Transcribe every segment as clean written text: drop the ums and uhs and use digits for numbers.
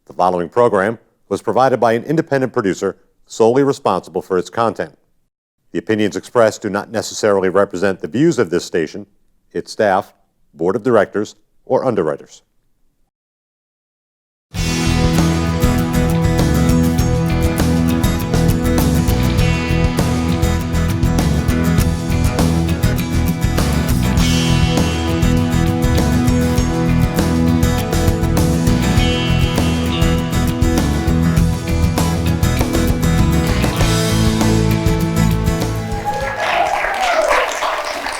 The following program was provided by an independent producer solely responsible for its content. The opinions expressed do not necessarily represent the views of this station, its staff, board of directors, or underwriters.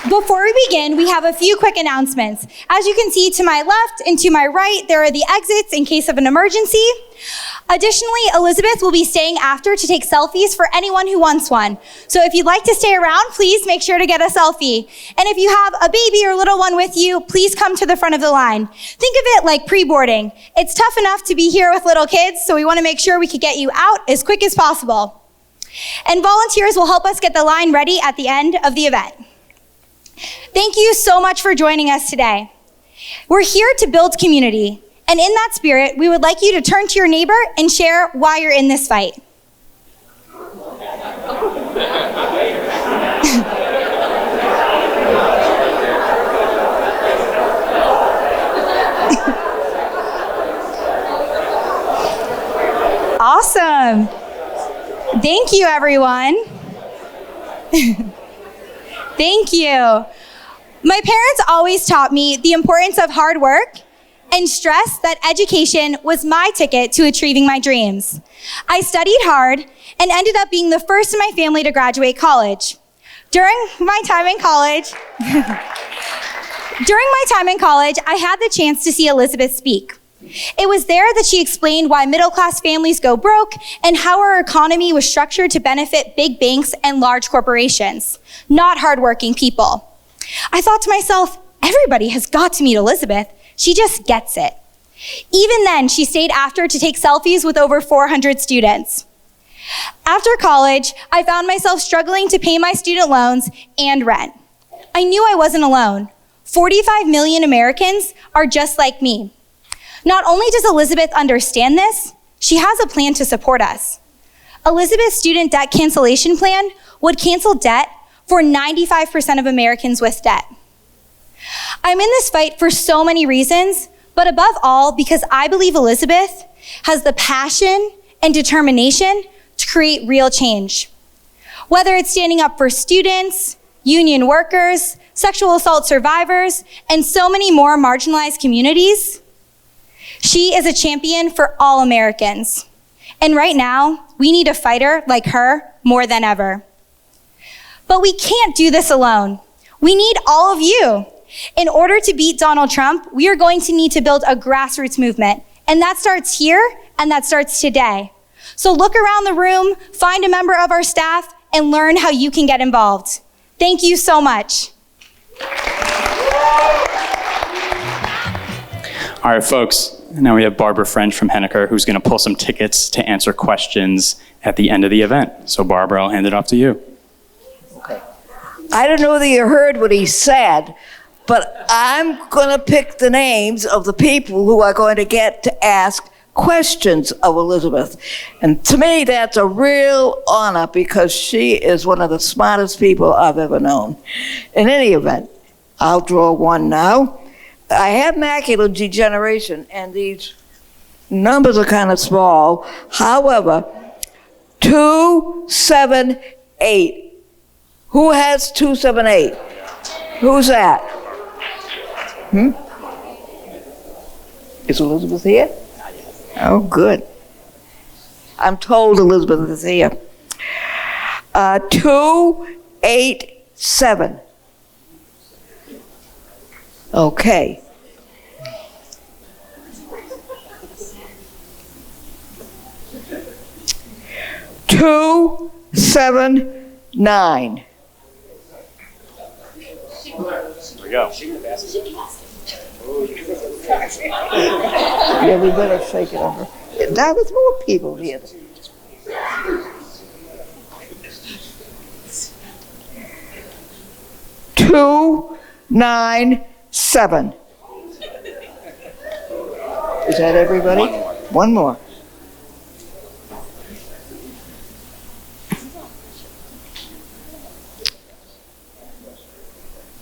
Before we begin, we have a few quick announcements. As you can see to my left and to my right, there are the exits in case of an emergency. Additionally, Elizabeth will be staying after to take selfies for anyone who wants one. So if you'd like to stay around, please make sure to get a selfie. And if you have a baby or little one with you, please come to the front of the line. Think of it like pre-boarding. It's tough enough to be here with little kids, so we want to make sure we could get you out as quick as possible. And volunteers will help us get the line ready at the end of the event. Thank you so much for joining us today. We're here to build community, and in that spirit, we would like you to turn to your neighbor and share why you're in this fight. Awesome. Thank you, everyone. Thank you. My parents always taught me the importance of hard work and stressed that education was my ticket to achieving my dreams. I studied hard and ended up being the first in my family to graduate college. During my time in college, I had the chance to see Elizabeth speak. It was there that she explained why middle-class families go broke and how our economy was structured to benefit big banks and large corporations, not hardworking people. I thought to myself, everybody has got to meet Elizabeth. She just gets it. Even then, she stayed after to take selfies with over 400 students. After college, I found myself struggling to pay my student loans and rent. I knew I wasn't alone. 45 million Americans are just like me. Not only does Elizabeth understand this, she has a plan to support us. Elizabeth's student debt cancellation plan would cancel debt for 95% of Americans with debt. I'm in this fight for so many reasons, but above all, because I believe Elizabeth has the passion and determination to create real change. Whether it's standing up for students, union workers, sexual assault survivors, and so many more marginalized communities, she is a champion for all Americans. And right now, we need a fighter like her more than ever. But we can't do this alone. We need all of you. In order to beat Donald Trump, we are going to need to build a grassroots movement. And that starts here, and that starts today. So look around the room, find a member of our staff, and learn how you can get involved. Thank you so much. All right, folks, now we have Barbara French from Henniker, who's going to pull some tickets to answer questions at the end of the event. So Barbara, I'll hand it off to you. Okay. I don't know that you heard what he said, but I'm going to pick the names of the people who are going to get to ask questions of Elizabeth. And to me, that's a real honor because she is one of the smartest people I've ever known. In any event, I'll draw one now. I have macular degeneration, and these numbers are kind of small. However, 278. Who has 278? Who's that? Is Elizabeth here? Oh, good. I'm told Elizabeth is here. 287. Okay. 279. Here we go. Yeah, we better shake it over. Now there's more people here. 297. Is that everybody? One more.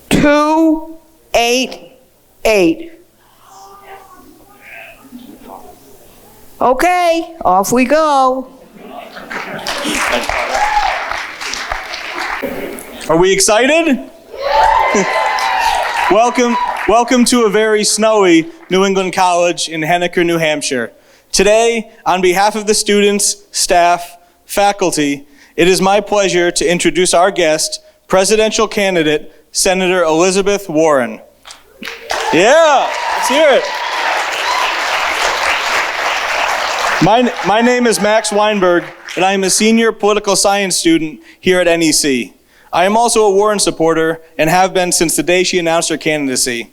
Two, 8, 8. Okay, off we go. Are we excited? Welcome to a very snowy New England college in Henniker, New Hampshire. Today, on behalf of the students, staff, faculty, it is my pleasure to introduce our guest, presidential candidate, Senator Elizabeth Warren. Yeah, let's hear it. My name is Max Weinberg, and I am a senior political science student here at NEC. I am also a Warren supporter and have been since the day she announced her candidacy.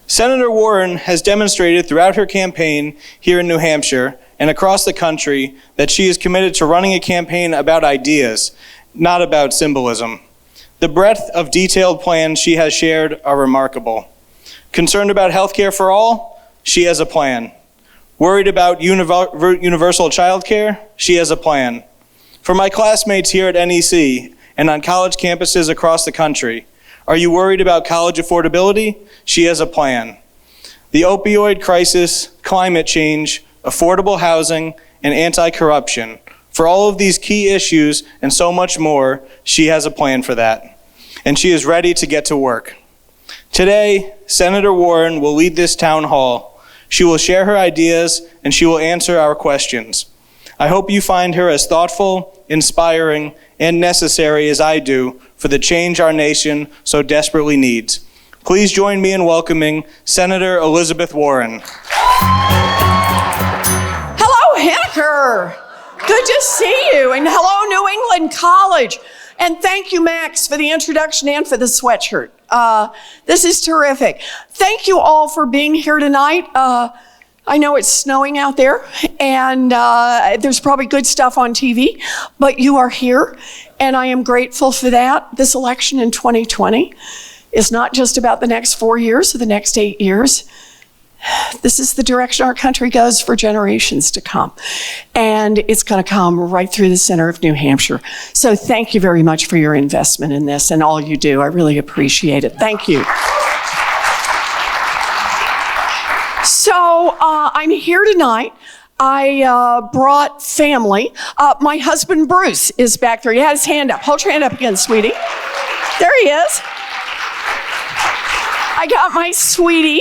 Senator Warren has demonstrated throughout her campaign here in New Hampshire and across the country that she is committed to running a campaign about ideas, not about symbolism. The breadth of detailed plans she has shared are remarkable. Concerned about health care for all? She has a plan. Worried about universal child care? She has a plan. For my classmates here at NEC and on college campuses across the country, are you worried about college affordability? She has a plan. The opioid crisis, climate change, affordable housing, and anti-corruption. For all of these key issues and so much more, she has a plan for that. And she is ready to get to work. Today, Senator Warren will lead this town hall. She will share her ideas and she will answer our questions. I hope you find her as thoughtful, inspiring, and necessary as I do for the change our nation so desperately needs. Please join me in welcoming Senator Elizabeth Warren. Hello, Henniker. Good to see you. And hello, New England College. And thank you, Max, for the introduction and for the sweatshirt. This is terrific. Thank you all for being here tonight. I know it's snowing out there, and there's probably good stuff on TV, but you are here, and I am grateful for that. This election in 2020 is not just about the next 4 years or the next 8 years. This is the direction our country goes for generations to come. And it's going to come right through the center of New Hampshire. So thank you very much for your investment in this and all you do. I really appreciate it. Thank you. So I'm here tonight. I brought family. My husband, Bruce, is back there. He had his hand up. Hold your hand up again, sweetie. There he is. I got my sweetie.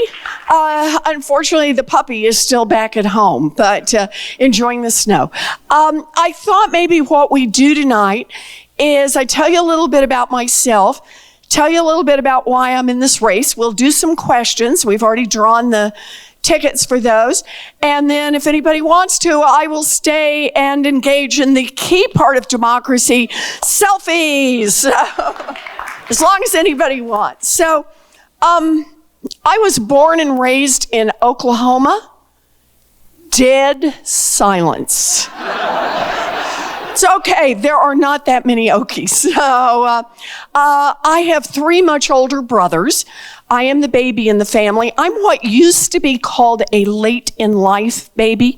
Unfortunately, the puppy is still back at home, but enjoying the snow. I thought maybe what we do tonight is I tell you a little bit about myself, tell you a little bit about why I'm in this race. We'll do some questions. We've already drawn the tickets for those. And then if anybody wants to, I will stay and engage in the key part of democracy, selfies, as long as anybody wants. So, I was born and raised in Oklahoma. Dead silence. It's okay, there are not that many Okies. So, I have 3 much older brothers. I am the baby in the family. I'm what used to be called a late in life baby.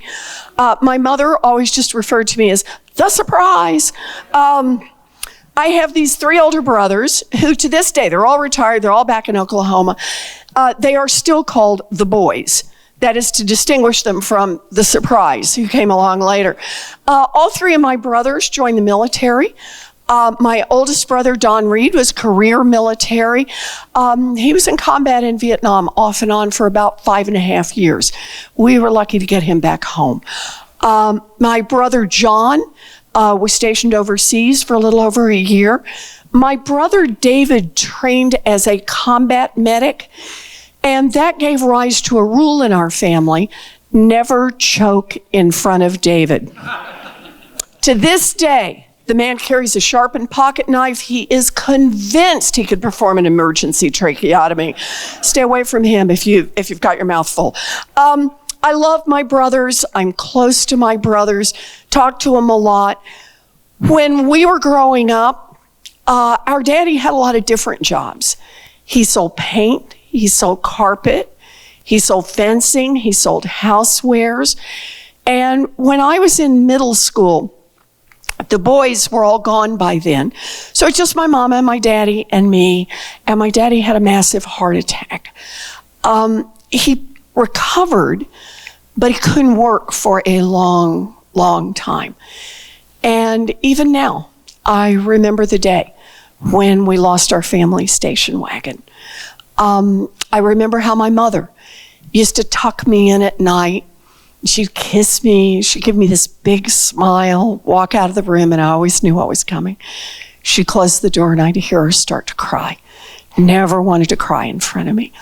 My mother always just referred to me as the surprise. I have these 3 older brothers who to this day, they're all retired, they're all back in Oklahoma. They are still called the boys. That is to distinguish them from the surprise who came along later. All 3 of my brothers joined the military. My oldest brother, Don Reed, was career military. He was in combat in Vietnam off and on for about 5.5 years. We were lucky to get him back home. My brother, John, was stationed overseas for a little over a year. My brother David trained as a combat medic, and that gave rise to a rule in our family: never choke in front of David. To this day, the man carries a sharpened pocket knife. He is convinced he could perform an emergency tracheotomy. Stay away from him if you've got your mouth full. I love my brothers. I'm close to my brothers, talk to them a lot. When we were growing up, our daddy had a lot of different jobs. He sold paint, he sold carpet, he sold fencing, he sold housewares. And when I was in middle school, the boys were all gone by then. So it's just my mama and my daddy and me. And my daddy had a massive heart attack. He recovered, but he couldn't work for a long, long time. And even now, I remember the day when we lost our family station wagon. I remember how my mother used to tuck me in at night. She'd kiss me, she'd give me this big smile, walk out of the room, and I always knew what was coming. She'd close the door and I'd hear her start to cry. Never wanted to cry in front of me.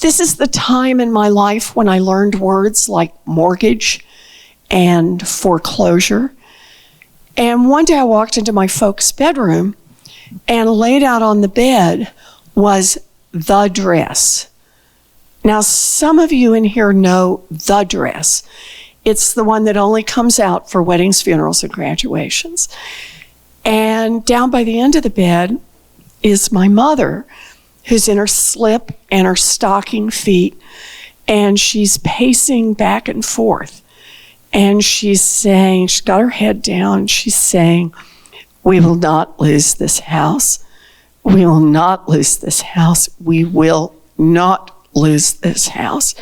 This is the time in my life when I learned words like mortgage and foreclosure. And one day I walked into my folks' bedroom and laid out on the bed was the dress. Now, some of you in here know the dress. It's the one that only comes out for weddings, funerals, and graduations. And down by the end of the bed is my mother, who's in her slip and her stocking feet, and she's pacing back and forth. And she's saying, she's got her head down, she's saying, "We will not lose this house. We will not lose this house. We will not lose this house."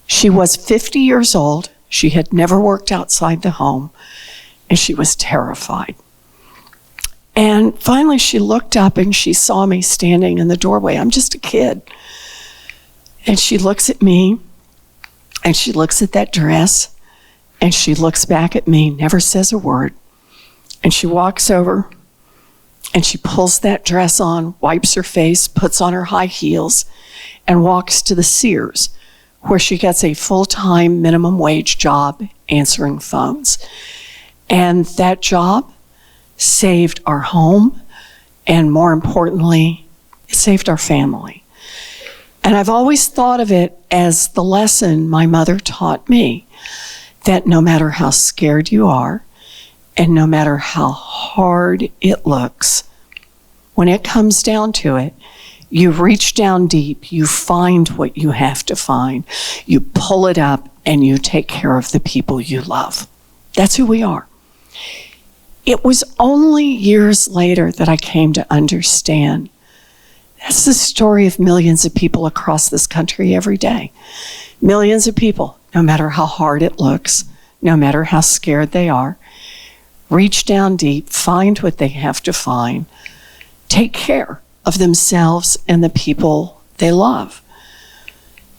She was 50 years old. She had never worked outside the home, and she was terrified. And finally she looked up and she saw me standing in the doorway. I'm just a kid. And she looks at me, and she looks at that dress, and she looks back at me, never says a word. And she walks over and she pulls that dress on, wipes her face, puts on her high heels, and walks to the Sears, where she gets a full-time minimum wage job answering phones. And that job saved our home, and more importantly, it saved our family. And I've always thought of it as the lesson my mother taught me, that no matter how scared you are, and no matter how hard it looks, when it comes down to it, you reach down deep, you find what you have to find, you pull it up, and you take care of the people you love. That's who we are. It was only years later that I came to understand that's the story of millions of people across this country every day. Millions of people, no matter how hard it looks, no matter how scared they are, reach down deep, find what they have to find, take care of themselves and the people they love.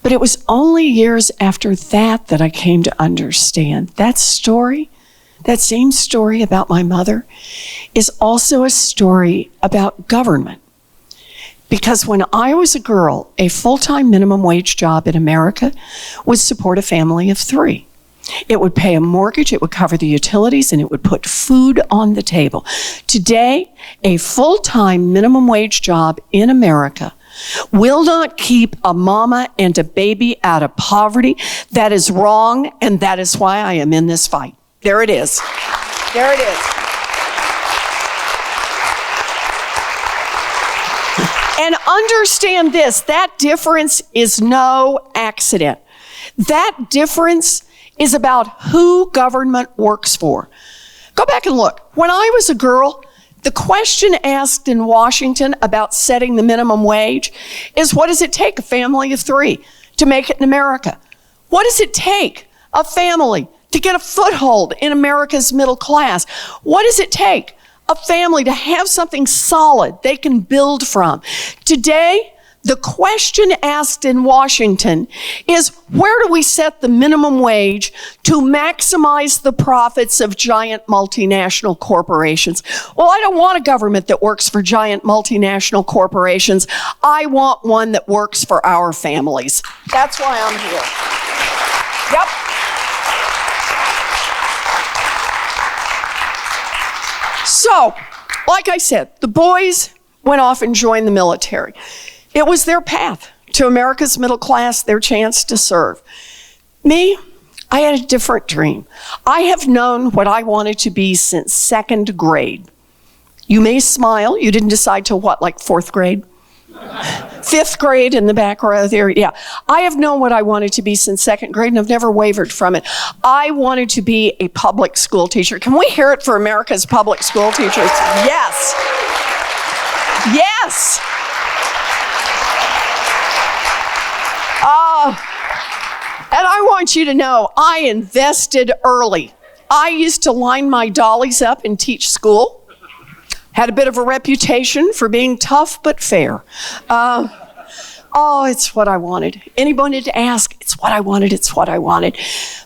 But it was only years after that that I came to understand that story, that same story about my mother, is also a story about government. Because when I was a girl, a full-time minimum wage job in America would support a family of 3. It would pay a mortgage, it would cover the utilities, and it would put food on the table. Today, a full-time minimum wage job in America will not keep a mama and a baby out of poverty. That is wrong, and that is why I am in this fight. There it is. There it is. And understand this, that difference is no accident. That difference is about who government works for. Go back and look. When I was a girl, the question asked in Washington about setting the minimum wage is, what does it take a family of 3 to make it in America? What does it take a family to get a foothold in America's middle class? What does it take a family to have something solid they can build from? Today, the question asked in Washington is, where do we set the minimum wage to maximize the profits of giant multinational corporations? Well, I don't want a government that works for giant multinational corporations. I want one that works for our families. That's why I'm here. Yep. So, like I said, the boys went off and joined the military. It was their path to America's middle class, their chance to serve. Me, I had a different dream. I have known what I wanted to be since 2nd grade. You may smile, you didn't decide till what, like 4th grade? Fifth grade in the back row there. Yeah. I have known what I wanted to be since second grade, and I've never wavered from it. I wanted to be a public school teacher. Can we hear it for America's public school teachers? Yes. Yes. And I want you to know, I invested early. I used to line my dollies up and teach school. Had a bit of a reputation for being tough but fair. It's what I wanted. Anybody to ask, it's what I wanted, it's what I wanted.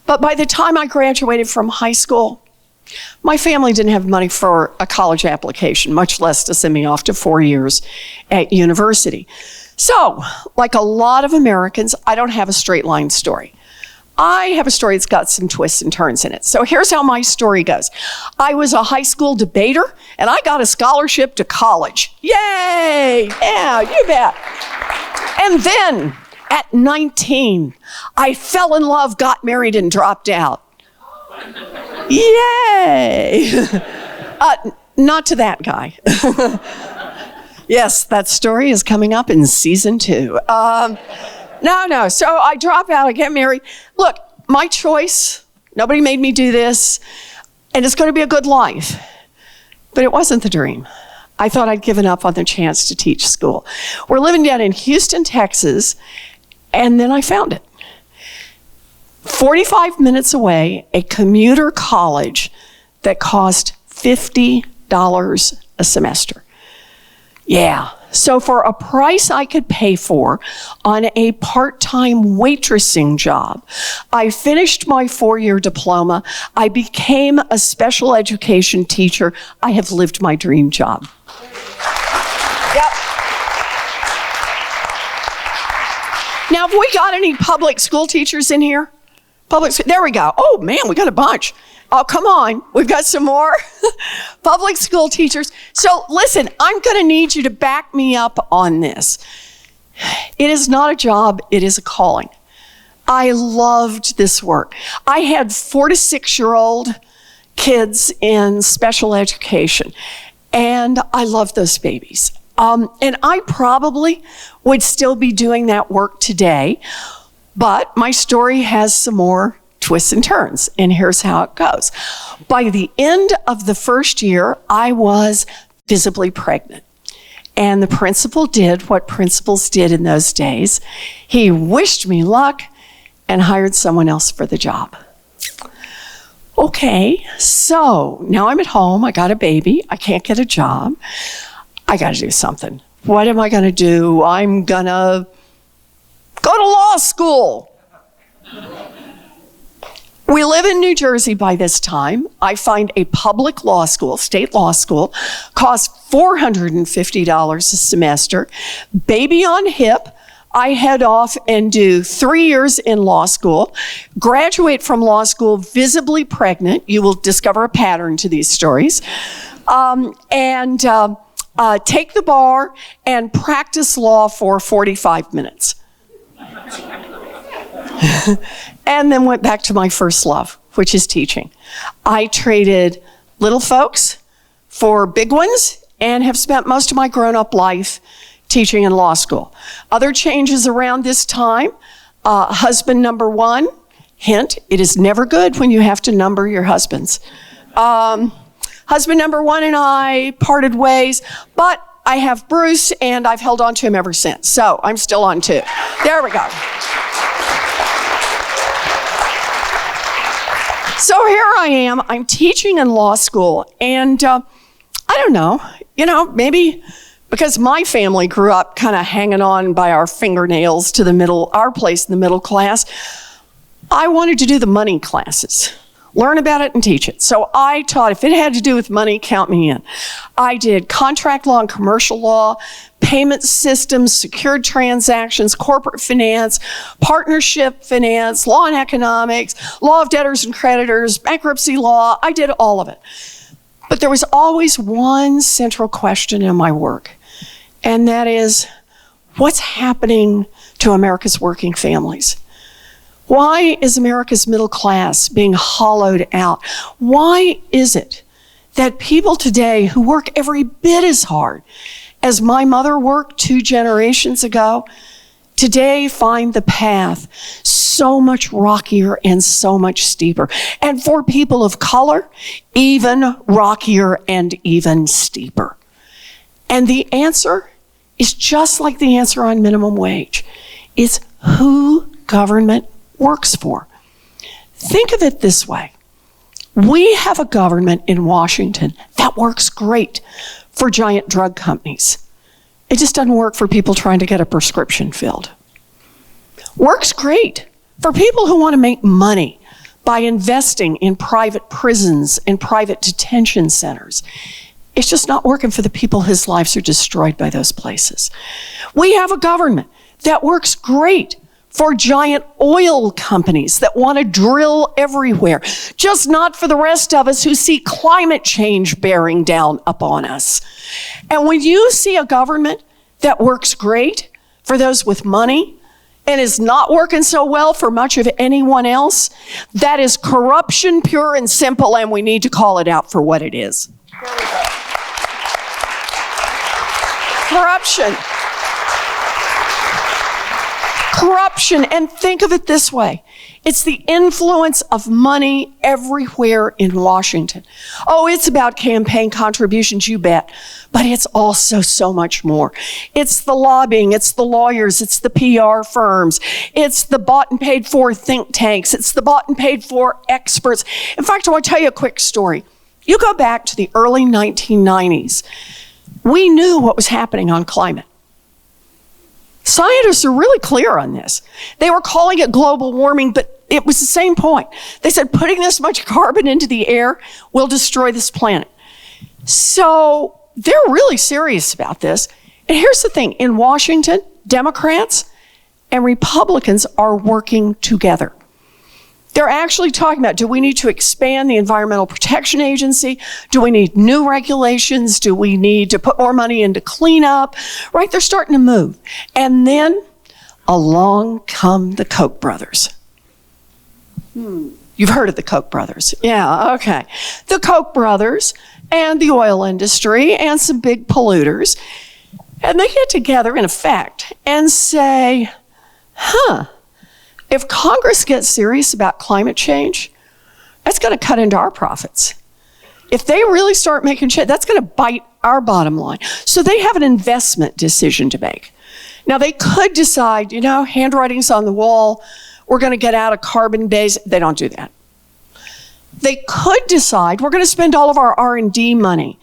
But by the time I graduated from high school, my family didn't have money for a college application, much less to send me off to 4 years at university. So, like a lot of Americans, I don't have a straight line story. I have a story that's got some twists and turns in it. So here's how my story goes. I was a high school debater, and I got a scholarship to college. Yay! Yeah, you bet. And then, at 19, I fell in love, got married, and dropped out. Yay! Not to that guy. Yes, that story is coming up in season 2. No. So I drop out, I get married. Look, my choice. Nobody made me do this. And it's going to be a good life. But it wasn't the dream. I thought I'd given up on the chance to teach school. We're living down in Houston, Texas, and then I found it. 45 minutes away, a commuter college that cost $50 a semester. Yeah. So for a price I could pay for on a part-time waitressing job, I finished my 4-year diploma. I became a special education teacher. I have lived my dream job. Yep. Now, have we got any public school teachers in here? There we go. Oh, man, we got a bunch. Oh, come on. We've got some more public school teachers. So listen, I'm going to need you to back me up on this. It is not a job. It is a calling. I loved this work. I had 4 to 6-year-old kids in special education, and I love those babies. And I probably would still be doing that work today, but my story has some more twists and turns, and here's how it goes. By the end of the first year, I was visibly pregnant. And the principal did what principals did in those days. He wished me luck and hired someone else for the job. Okay, so now I'm at home. I got a baby. I can't get a job. I got to do something. What am I going to do? I'm going to go to law school. We live in New Jersey by this time. I find a public law school, state law school, costs $450 a semester. Baby on hip, I head off and do 3 years in law school, graduate from law school visibly pregnant. You will discover a pattern to these stories. Take the bar and practice law for 45 minutes. And then went back to my first love, which is teaching. I traded little folks for big ones and have spent most of my grown-up life teaching in law school. Other changes around this time, husband number 1, hint, it is never good when you have to number your husbands. Husband number 1 and I parted ways, but I have Bruce and I've held on to him ever since. So I'm still on 2. There we go. So here I am, I'm teaching in law school, and I don't know, maybe because my family grew up kind of hanging on by our fingernails to our place in the middle class, I wanted to do the money classes, learn about it and teach it. So I taught, if it had to do with money, count me in. I did contract law and commercial law, payment systems, secured transactions, corporate finance, partnership finance, law and economics, law of debtors and creditors, bankruptcy law. I did all of it. But there was always one central question in my work, and that is, what's happening to America's working families? Why is America's middle class being hollowed out? Why is it that people today who work every bit as hard as my mother worked 2 generations ago, today find the path so much rockier and so much steeper. And for people of color, even rockier and even steeper. And the answer is just like the answer on minimum wage. It's who government works for. Think of it this way. We have a government in Washington that works great for giant drug companies. It just doesn't work for people trying to get a prescription filled. Works great for people who want to make money by investing in private prisons and private detention centers. It's just not working for the people whose lives are destroyed by those places. We have a government that works great for giant oil companies that want to drill everywhere, just not for the rest of us who see climate change bearing down upon us. And when you see a government that works great for those with money and is not working so well for much of anyone else, that is corruption pure and simple, and we need to call it out for what it is. Corruption. Corruption, and think of it this way. It's the influence of money everywhere in Washington. Oh, it's about campaign contributions, you bet. But it's also so much more. It's the lobbying, it's the lawyers, it's the PR firms, it's the bought and paid for think tanks, it's the bought and paid for experts. In fact, I want to tell you a quick story. You go back to the early 1990s. We knew what was happening on climate. Scientists are really clear on this. They were calling it global warming, but it was the same point. They said putting this much carbon into the air will destroy this planet. So they're really serious about this. And here's the thing. In Washington, Democrats and Republicans are working together. They're actually talking about, do we need to expand the Environmental Protection Agency? Do we need new regulations? Do we need to put more money into cleanup? Right? They're starting to move. And then along come the Koch brothers. You've heard of the Koch brothers. Yeah, okay. The Koch brothers and the oil industry and some big polluters. And they get together, in effect, and say, if Congress gets serious about climate change, that's going to cut into our profits. If they really start making change, that's going to bite our bottom line. So they have an investment decision to make. Now, they could decide, handwriting's on the wall, we're going to get out of carbon-based. They don't do that. They could decide, we're going to spend all of our R&D money.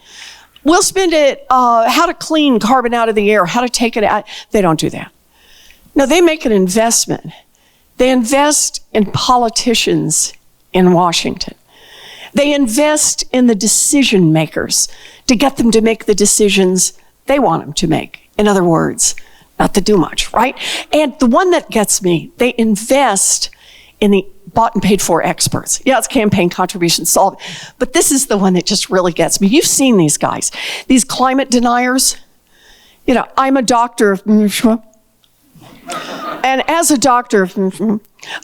We'll spend it how to clean carbon out of the air, how to take it out. They don't do that. No, they make an investment. They invest in politicians in Washington. They invest in the decision makers to get them to make the decisions they want them to make. In other words, not to do much, right? And the one that gets me, they invest in the bought and paid for experts. Yeah, it's campaign contributions, solve it. But this is the one that just really gets me. You've seen these guys, these climate deniers. I'm a doctor. And as a doctor,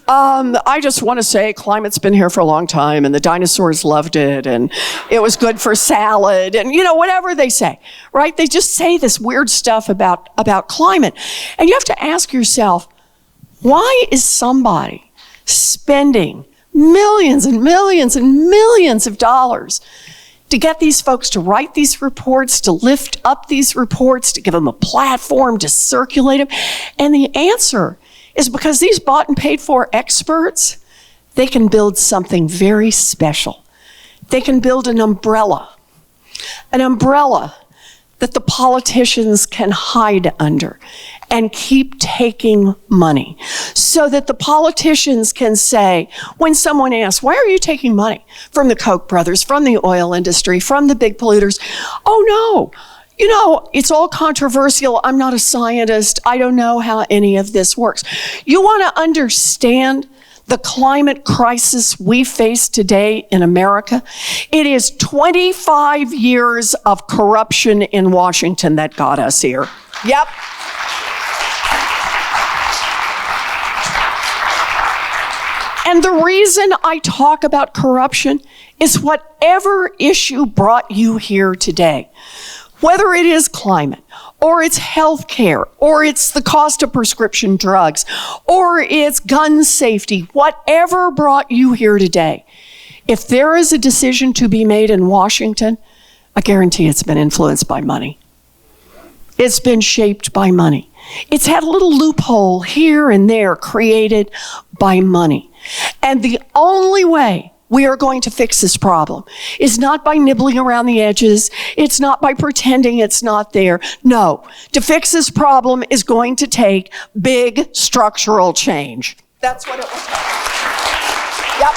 I just want to say climate's been here for a long time and the dinosaurs loved it and it was good for salad and, whatever they say, right? They just say this weird stuff about climate. And you have to ask yourself, why is somebody spending millions and millions and millions of dollars to get these folks to write these reports, to lift up these reports, to give them a platform, to circulate them? And the answer is because these bought and paid for experts, they can build something very special. They can build an umbrella that the politicians can hide under and keep taking money so that the politicians can say, when someone asks, why are you taking money from the Koch brothers, from the oil industry, from the big polluters? Oh no, it's all controversial. I'm not a scientist. I don't know how any of this works. You want to understand the climate crisis we face today in America? It is 25 years of corruption in Washington that got us here. Yep. And the reason I talk about corruption is whatever issue brought you here today, whether it is climate or it's health care, or it's the cost of prescription drugs, or it's gun safety, whatever brought you here today, if there is a decision to be made in Washington, I guarantee it's been influenced by money. It's been shaped by money. It's had a little loophole here and there created by money. And the only way we are going to fix this problem is not by nibbling around the edges. It's not by pretending it's not there. No, to fix this problem is going to take big structural change. That's what it will take. Yep.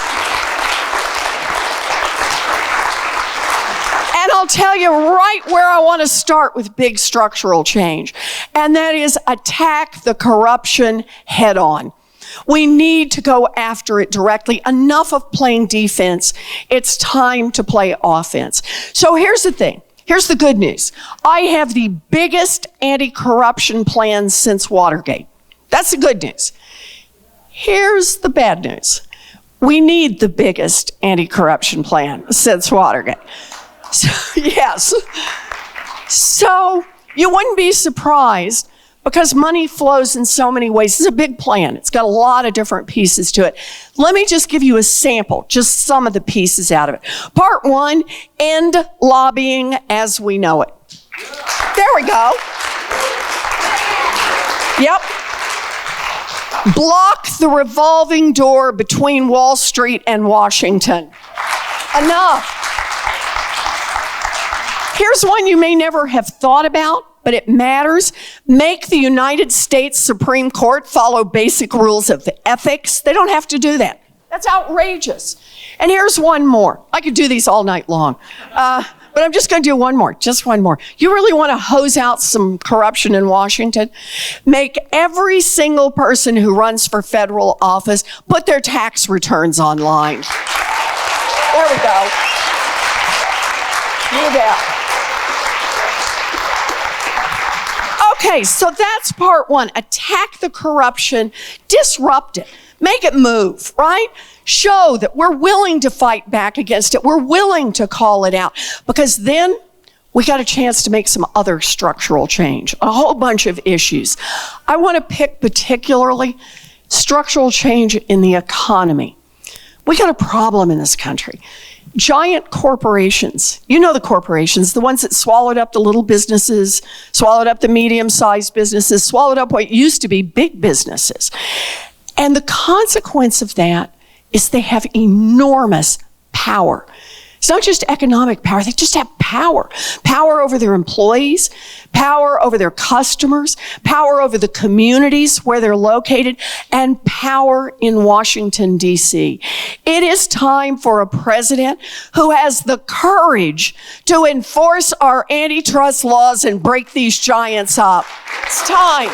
And I'll tell you right where I want to start with big structural change, and that is attack the corruption head on. We need to go after it directly. Enough of playing defense. It's time to play offense. So here's the thing. Here's the good news. I have the biggest anti-corruption plan since Watergate. That's the good news. Here's the bad news. We need the biggest anti-corruption plan since Watergate. So, yes. So you wouldn't be surprised because money flows in so many ways. It's a big plan. It's got a lot of different pieces to it. Let me just give you a sample, just some of the pieces out of it. Part one, end lobbying as we know it. There we go. Yep. Block the revolving door between Wall Street and Washington. Enough. Here's one you may never have thought about, but it matters. Make the United States Supreme Court follow basic rules of ethics. They don't have to do that. That's outrageous. And here's one more. I could do these all night long, but I'm just going to do one more, just one more. You really want to hose out some corruption in Washington? Make every single person who runs for federal office put their tax returns online. There we go. Do that. Okay, so that's part one. Attack the corruption, disrupt it, make it move, right? Show that we're willing to fight back against it. We're willing to call it out, because then we got a chance to make some other structural change, a whole bunch of issues. I want to pick particularly structural change in the economy. We got a problem in this country. Giant corporations, you know the corporations, the ones that swallowed up the little businesses, swallowed up the medium-sized businesses, swallowed up what used to be big businesses. And the consequence of that is they have enormous power. It's not just economic power, they just have power. Power over their employees, power over their customers, power over the communities where they're located, and power in Washington, D.C. It is time for a president who has the courage to enforce our antitrust laws and break these giants up. It's time.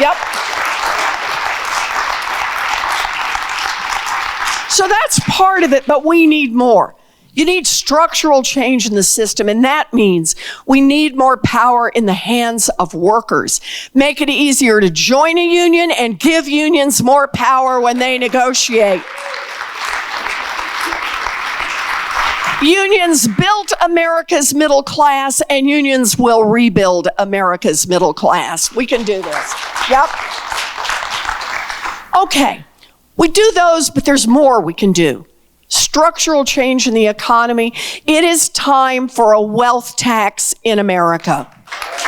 Yep. So that's part of it, but we need more. You need structural change in the system, and that means we need more power in the hands of workers. Make it easier to join a union and give unions more power when they negotiate. Unions built America's middle class, and unions will rebuild America's middle class. We can do this. Yep. Okay. We do those, but there's more we can do. Structural change in the economy. It is time for a wealth tax in America.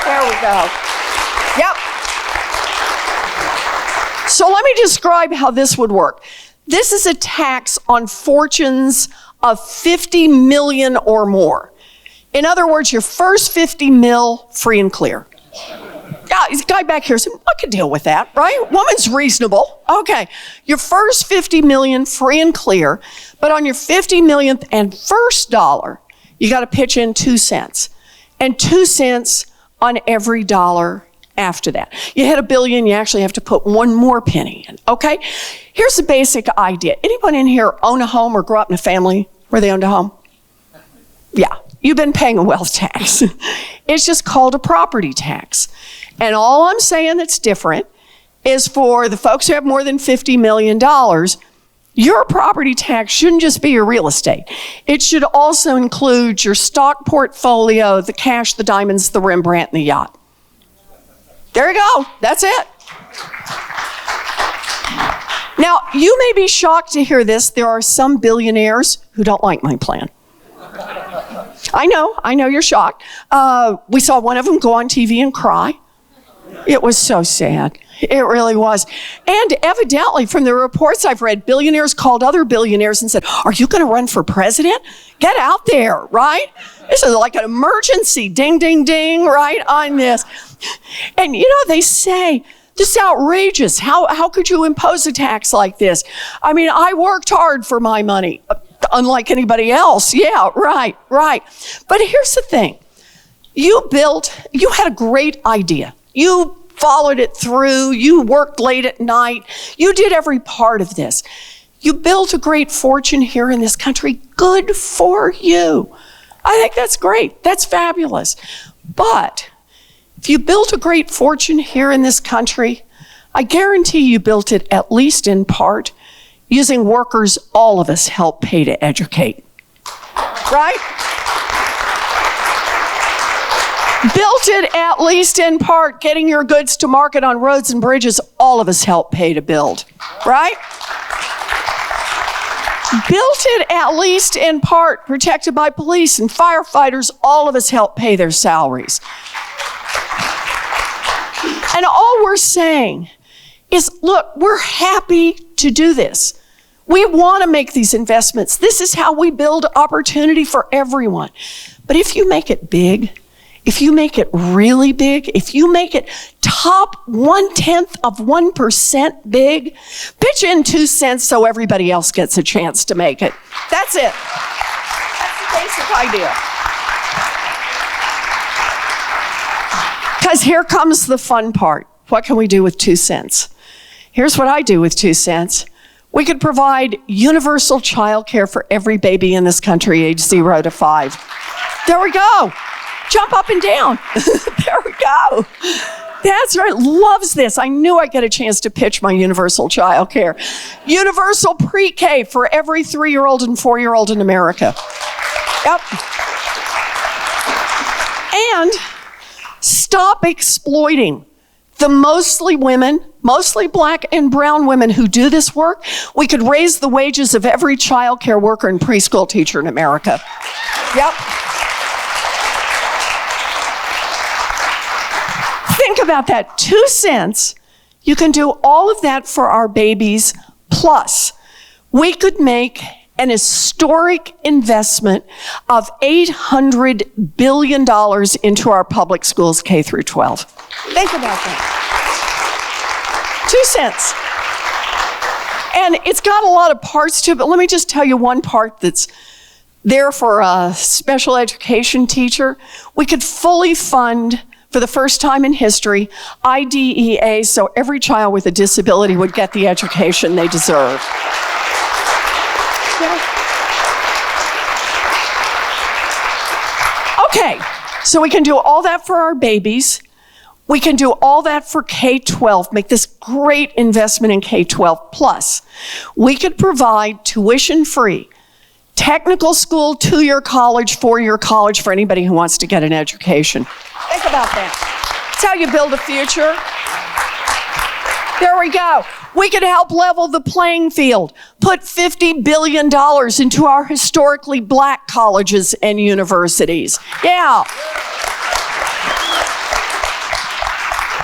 There we go. Yep. So let me describe how this would work. This is a tax on fortunes of 50 million or more. In other words, your first 50 mil, free and clear. Yeah, this guy back here said, I could deal with that, right? Woman's reasonable. Okay, your first 50 million, free and clear, but on your 50 millionth and first dollar, you got to pitch in 2 cents, and 2 cents on every dollar after that. You hit $1 billion, you actually have to put 1 more penny in, okay? Here's the basic idea. Anyone in here own a home or grew up in a family where they owned a home? Yeah. You've been paying a wealth tax. It's just called a property tax. And all I'm saying that's different is for the folks who have more than $50 million, Your property tax shouldn't just be your real estate. It should also include your stock portfolio, the cash, the diamonds, the Rembrandt, and the yacht. There you go. That's it. Now, you may be shocked to hear this. There are some billionaires who don't like my plan. I know you're shocked. We saw one of them go on TV and cry. It was so sad. It really was. And evidently, from the reports I've read, billionaires called other billionaires and said, are you going to run for president? Get out there, right? This is like an emergency, ding, ding, ding, right, on this. And they say, this is outrageous. How could you impose a tax like this? I mean, I worked hard for my money, unlike anybody else. Yeah, right. But here's the thing. You had a great idea. You followed it through. You worked late at night. You did every part of this. You built a great fortune here in this country. Good for you. I think that's great. That's fabulous. But if you built a great fortune here in this country, I guarantee you built it at least in part using workers all of us help pay to educate. Right? Built it at least in part getting your goods to market on roads and bridges all of us help pay to build. Right? Built it at least in part protected by police and firefighters all of us help pay their salaries. And all we're saying is, look, we're happy to do this. We want to make these investments. This is how we build opportunity for everyone. But if you make it big, if you make it really big, if you make it top 0.1% big, pitch in 2 cents so everybody else gets a chance to make it. That's it. That's the basic idea. Because here comes the fun part. What can we do with 2 cents? Here's what I do with 2 cents. We could provide universal child care for every baby in this country age 0 to 5. There we go. Jump up and down. There we go. That's right. Loves this. I knew I'd get a chance to pitch my universal child care. Universal pre-K for every 3-year-old and 4-year-old in America. Yep. And stop exploiting the mostly Black and brown women who do this work. We could raise the wages of every child care worker and preschool teacher in America. Yep. Think about that. 2 cents, you can do all of that for our babies. Plus, we could make an historic investment of $800 billion into our public schools K through 12. Think about that. 2 cents. And it's got a lot of parts to it, but let me just tell you one part that's there for a special education teacher. We could fully fund, for the first time in history, IDEA, so every child with a disability would get the education they deserve. Okay, so we can do all that for our babies. We can do all that for K-12, make this great investment in K-12. Plus, we could provide tuition-free technical school, 2-year college, 4-year college for anybody who wants to get an education. Think about that. That's how you build a future. There we go. We could help level the playing field, put $50 billion into our historically Black colleges and universities. Yeah.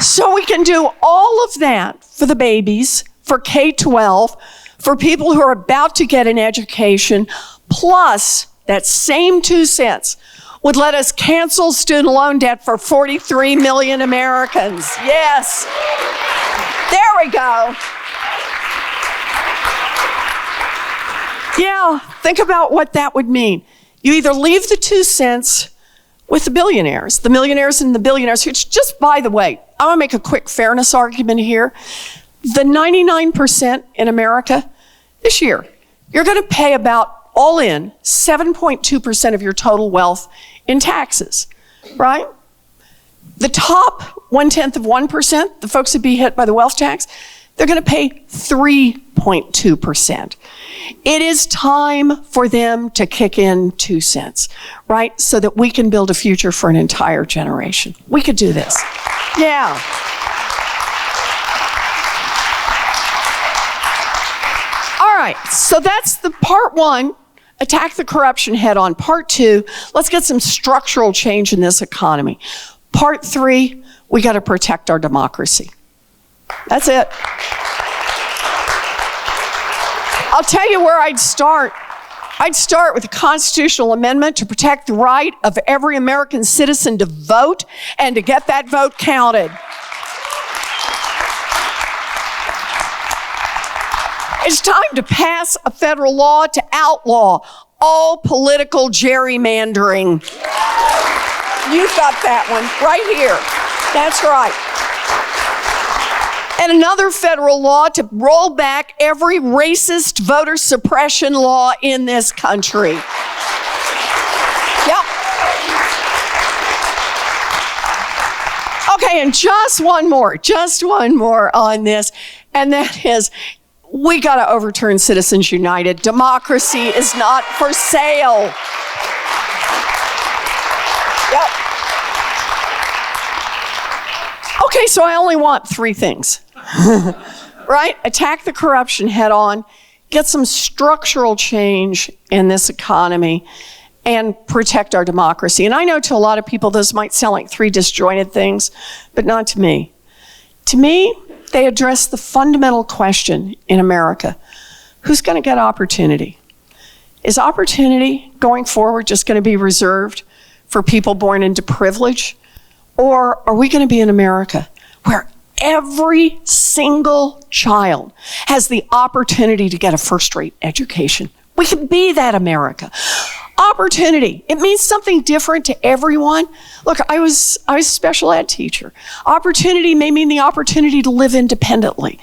So we can do all of that for the babies, for K-12, for people who are about to get an education, plus that same 2 cents would let us cancel student loan debt for 43 million Americans. Yes. There we go. Yeah, think about what that would mean. You either leave the 2 cents with the millionaires and the billionaires, which, just by the way, I want to make a quick fairness argument here. The 99% in America this year, you're going to pay about all in 7.2% of your total wealth in taxes, right? The top 0.1%, the folks that be hit by the wealth tax, they're going to pay 3.2%. It is time for them to kick in 2 cents, right? So that we can build a future for an entire generation. We could do this. Yeah. All right, so that's the part one. Attack the corruption head on. Part two, let's get some structural change in this economy. Part three, we got to protect our democracy. That's it. I'll tell you where I'd start. I'd start with a constitutional amendment to protect the right of every American citizen to vote and to get that vote counted. It's time to pass a federal law to outlaw all political gerrymandering. You've got that one right here. That's right. And another federal law to roll back every racist voter suppression law in this country. Yep. Okay, and just one more on this, and that is, we got to overturn Citizens United. Democracy is not for sale. Yep. Okay, so I only want 3 things. Right? Attack the corruption head on, get some structural change in this economy, and protect our democracy. And I know to a lot of people this might sound like 3 disjointed things, but not to me. To me, they address the fundamental question in America: who's going to get opportunity? Is opportunity going forward just going to be reserved for people born into privilege? Or are we going to be in America where every single child has the opportunity to get a first-rate education? We can be that America. Opportunity, it means something different to everyone. Look, I was a special ed teacher. Opportunity may mean the opportunity to live independently.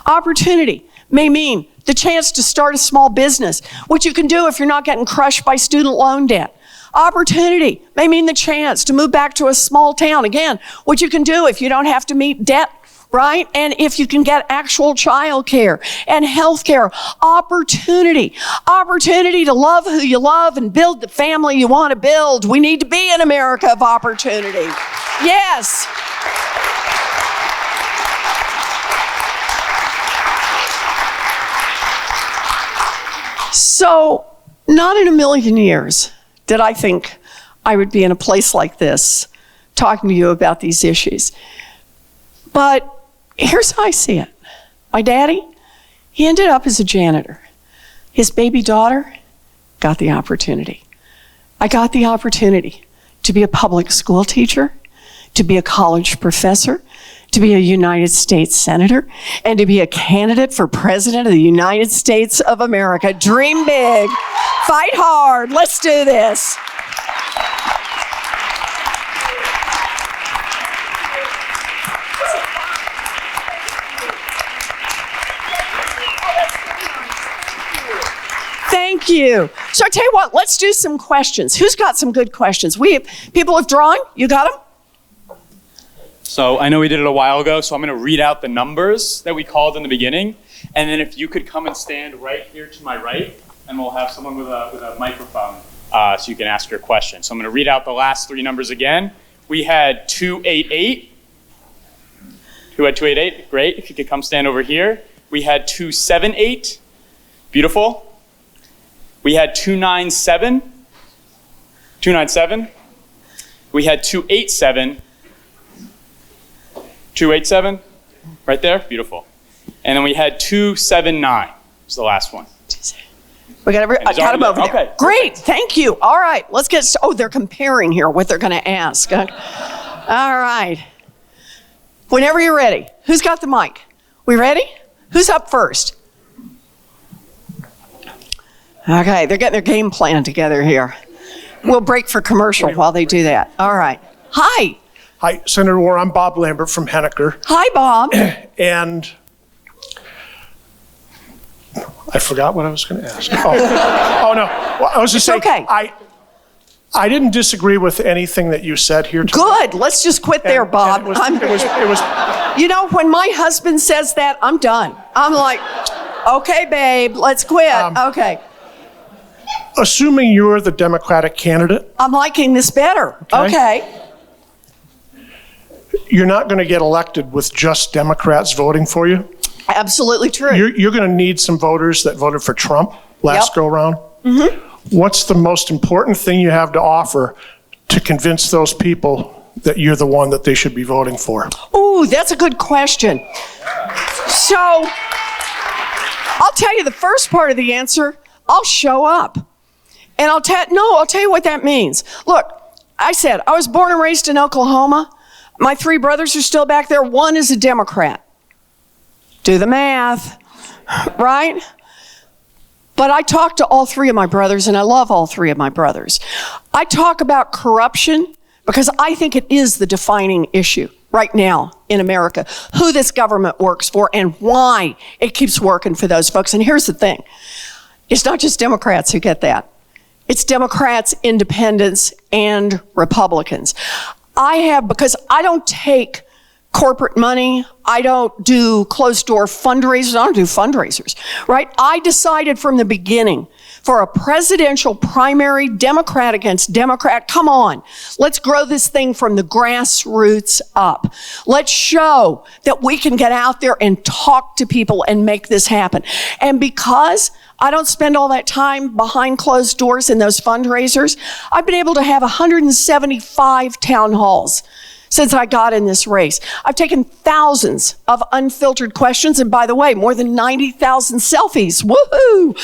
Opportunity may mean the chance to start a small business, which you can do if you're not getting crushed by student loan debt. Opportunity may mean the chance to move back to a small town, again, which you can do if you don't have to meet debt, right? And if you can get actual child care and health care. Opportunity to love who you love and build the family you want to build. We need to be an America of opportunity. Yes. So, not in a million years did I think I would be in a place like this talking to you about these issues. But here's how I see it. My daddy, he ended up as a janitor. His baby daughter got the opportunity. I got the opportunity to be a public school teacher, to be a college professor, to be a United States Senator, and to be a candidate for President of the United States of America. Dream big, fight hard, let's do this. Thank you. So I tell you what, let's do some questions. Who's got some good questions? People have drawn, you got them? So I know we did it a while ago, so I'm going to read out the numbers that we called in the beginning, and then if you could come and stand right here to my right, and we'll have someone with a microphone so you can ask your question. So I'm going to read out the last 3 numbers again. We had 288. Who had 288? Great. If you could come stand over here. We had 278. Beautiful. We had 297. 297. We had 287. 287, right there, beautiful. And then we had 279, was the last one. I got them over there. Okay. Great, thank you. All right, let's get started. Oh, they're comparing here what they're going to ask. All right. Whenever you're ready. Who's got the mic? We ready? Who's up first? Okay, they're getting their game plan together here. We'll break for commercial while they do that. All right. Hi. Hi, Senator Warren. I'm Bob Lambert from Henniker. Hi, Bob. And I forgot what I was going to ask. Oh no. Well, I was just saying, okay. I didn't disagree with anything that you said here tonight. Good. Let's just quit there, Bob. And it was You know, when my husband says that, I'm done. I'm like, okay, babe, let's quit. Okay. Assuming you're the Democratic candidate, I'm liking this better. Okay. you're not going to get elected with just Democrats voting for you. Absolutely true. You're going to need some voters that voted for Trump last go round. What's the most important thing you have to offer to convince those people that you're the one that they should be voting for? Ooh, that's a good question. So, I'll tell you the first part of the answer. I'll show up. And I'll tell you what that means. Look, I said, I was born and raised in Oklahoma. My 3 brothers are still back there. 1 is a Democrat. Do the math, right? But I talk to all 3 of my brothers, and I love all 3 of my brothers. I talk about corruption because I think it is the defining issue right now in America, who this government works for and why it keeps working for those folks. And here's the thing. It's not just Democrats who get that. It's Democrats, independents, and Republicans. Because I don't take corporate money. I don't do closed-door fundraisers. I don't do fundraisers, right? I decided from the beginning for a presidential primary, Democrat against Democrat. Come on, let's grow this thing from the grassroots up. Let's show that we can get out there and talk to people and make this happen. And because I don't spend all that time behind closed doors in those fundraisers, I've been able to have 175 town halls since I got in this race. I've taken thousands of unfiltered questions, and by the way, more than 90,000 selfies. Woohoo!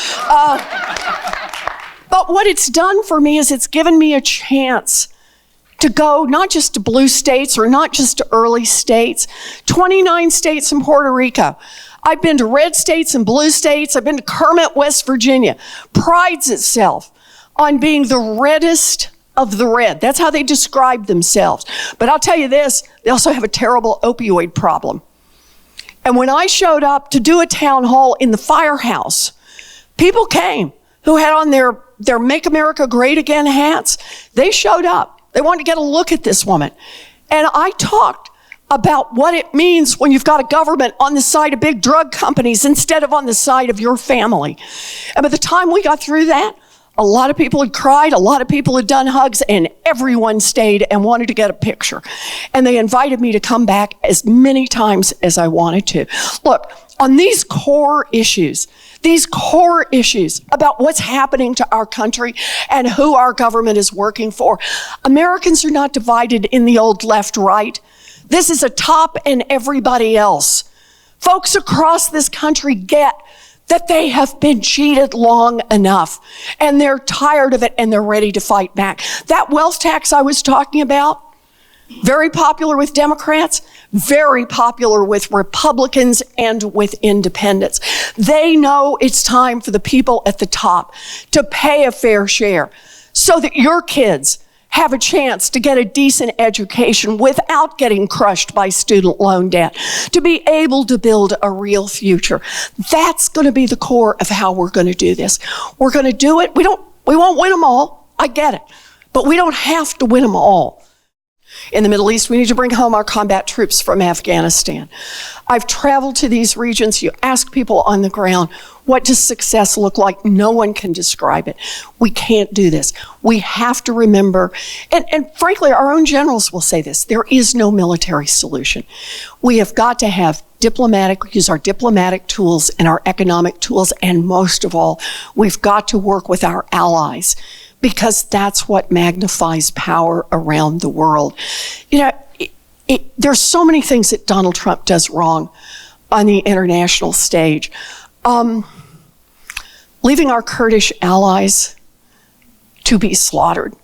But what it's done for me is it's given me a chance to go not just to blue states or not just to early states, 29 states in Puerto Rico. I've been to red states and blue states. I've been to Kermit, West Virginia. Prides itself on being the reddest of the red. That's how they describe themselves. But I'll tell you this, they also have a terrible opioid problem. And when I showed up to do a town hall in the firehouse, people came who had on their Make America Great Again hats. They showed up. They wanted to get a look at this woman. And I talked about what it means when you've got a government on the side of big drug companies instead of on the side of your family. And by the time we got through that, a lot of people had cried, a lot of people had done hugs, and everyone stayed and wanted to get a picture. And they invited me to come back as many times as I wanted to. Look, on these core issues about what's happening to our country and who our government is working for, Americans are not divided in the old left-right. This is a top and everybody else. Folks across this country get that they have been cheated long enough and they're tired of it and they're ready to fight back. That wealth tax I was talking about, very popular with Democrats, very popular with Republicans and with independents. They know it's time for the people at the top to pay a fair share so that your kids have a chance to get a decent education without getting crushed by student loan debt, to be able to build a real future. That's going to be the core of how we're going to do this. We're going to do it. We won't win them all. I get it. But we don't have to win them all. In the Middle East, we need to bring home our combat troops from Afghanistan. I've traveled to these regions. You ask people on the ground, what does success look like? No one can describe it. We can't do this. We have to remember, and frankly, our own generals will say this, there is no military solution. We have got to have use our diplomatic tools and our economic tools, and most of all, we've got to work with our allies, because that's what magnifies power around the world. You know, there's so many things that Donald Trump does wrong on the international stage. Leaving our Kurdish allies to be slaughtered.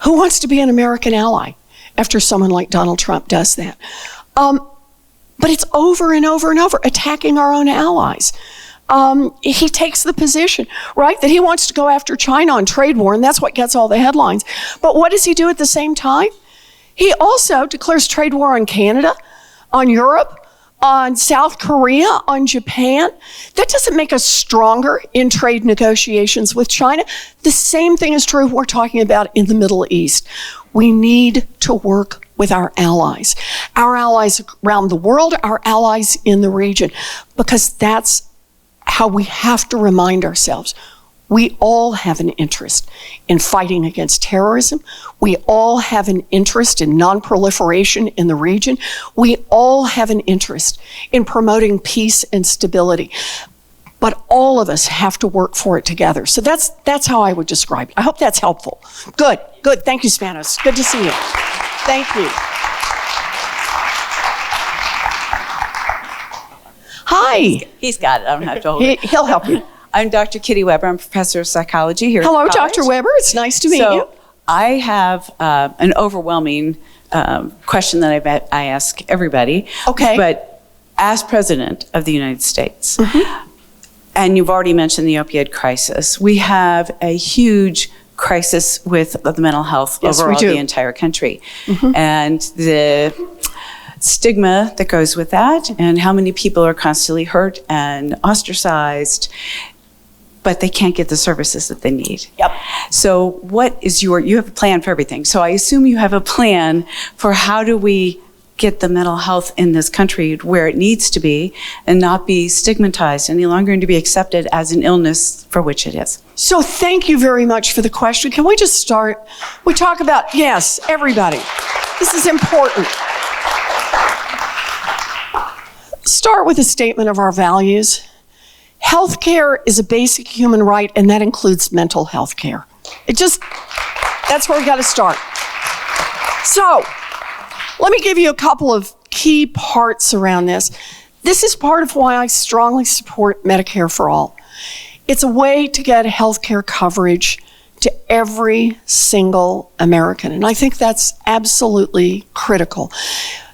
Who wants to be an American ally after someone like Donald Trump does that? But it's over and over and over, attacking our own allies. He takes the position, right, that he wants to go after China on trade war, and that's what gets all the headlines. But what does he do at the same time? He also declares trade war on Canada, on Europe, on South Korea, on Japan. That doesn't make us stronger in trade negotiations with China. The same thing is true we're talking about in the Middle East. We need to work with our allies around the world, our allies in the region, because that's how we have to remind ourselves. We all have an interest in fighting against terrorism. We all have an interest in non-proliferation in the region. We all have an interest in promoting peace and stability. But all of us have to work for it together. So that's how I would describe it. I hope that's helpful. Good. Thank you, Spanos. Good to see you. Thank you. Hi. He's got it. I don't have to hold it. He'll help you. I'm Dr. Kitty Weber. I'm professor of psychology here Hello, at the college. Dr. Weber. It's nice to meet you. I have an overwhelming question that I ask everybody. Okay. But as President of the United States, and you've already mentioned the opioid crisis, we have a huge crisis with the mental health overall the entire country. And the stigma that goes with that, and how many people are constantly hurt and ostracized, but they can't get the services that they need. Yep. So what is you have a plan for everything. So I assume you have a plan for how do we get the mental health in this country where it needs to be and not be stigmatized any longer and to be accepted as an illness for which it is. So thank you very much for the question. Can we just start? We talk about, yes, everybody. This is important. Start with a statement of our values. Healthcare is a basic human right, and that includes mental health care. That's where we got to start. So, let me give you a couple of key parts around this. This is part of why I strongly support Medicare for All. It's a way to get healthcare coverage to every single American, and I think that's absolutely critical.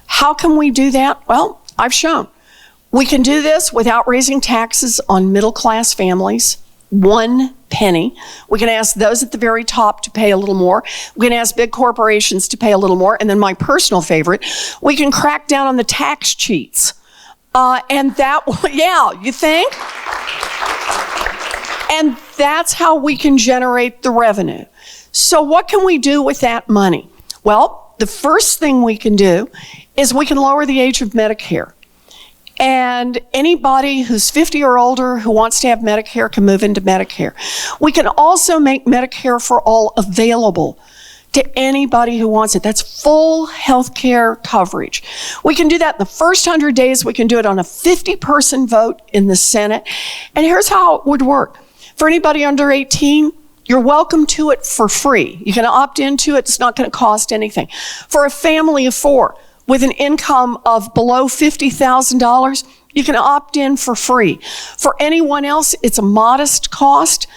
How can we do that? Well, I've shown. We can do this without raising taxes on middle-class families, 1 penny. We can ask those at the very top to pay a little more. We can ask big corporations to pay a little more. And then my personal favorite, we can crack down on the tax cheats. And that, yeah, you think? And that's how we can generate the revenue. So what can we do with that money? Well, the first thing we can do is we can lower the age of Medicare. And anybody who's 50 or older who wants to have Medicare can move into Medicare. We can also make Medicare for All available to anybody who wants it. That's full health care coverage. We can do that in the first 100 days. We can do it on a 50-person vote in the Senate. And here's how it would work. For anybody under 18, you're welcome to it for free. You can opt into it. It's not going to cost anything. For a family of 4, with an income of below $50,000, you can opt in for free. For anyone else, it's a modest cost,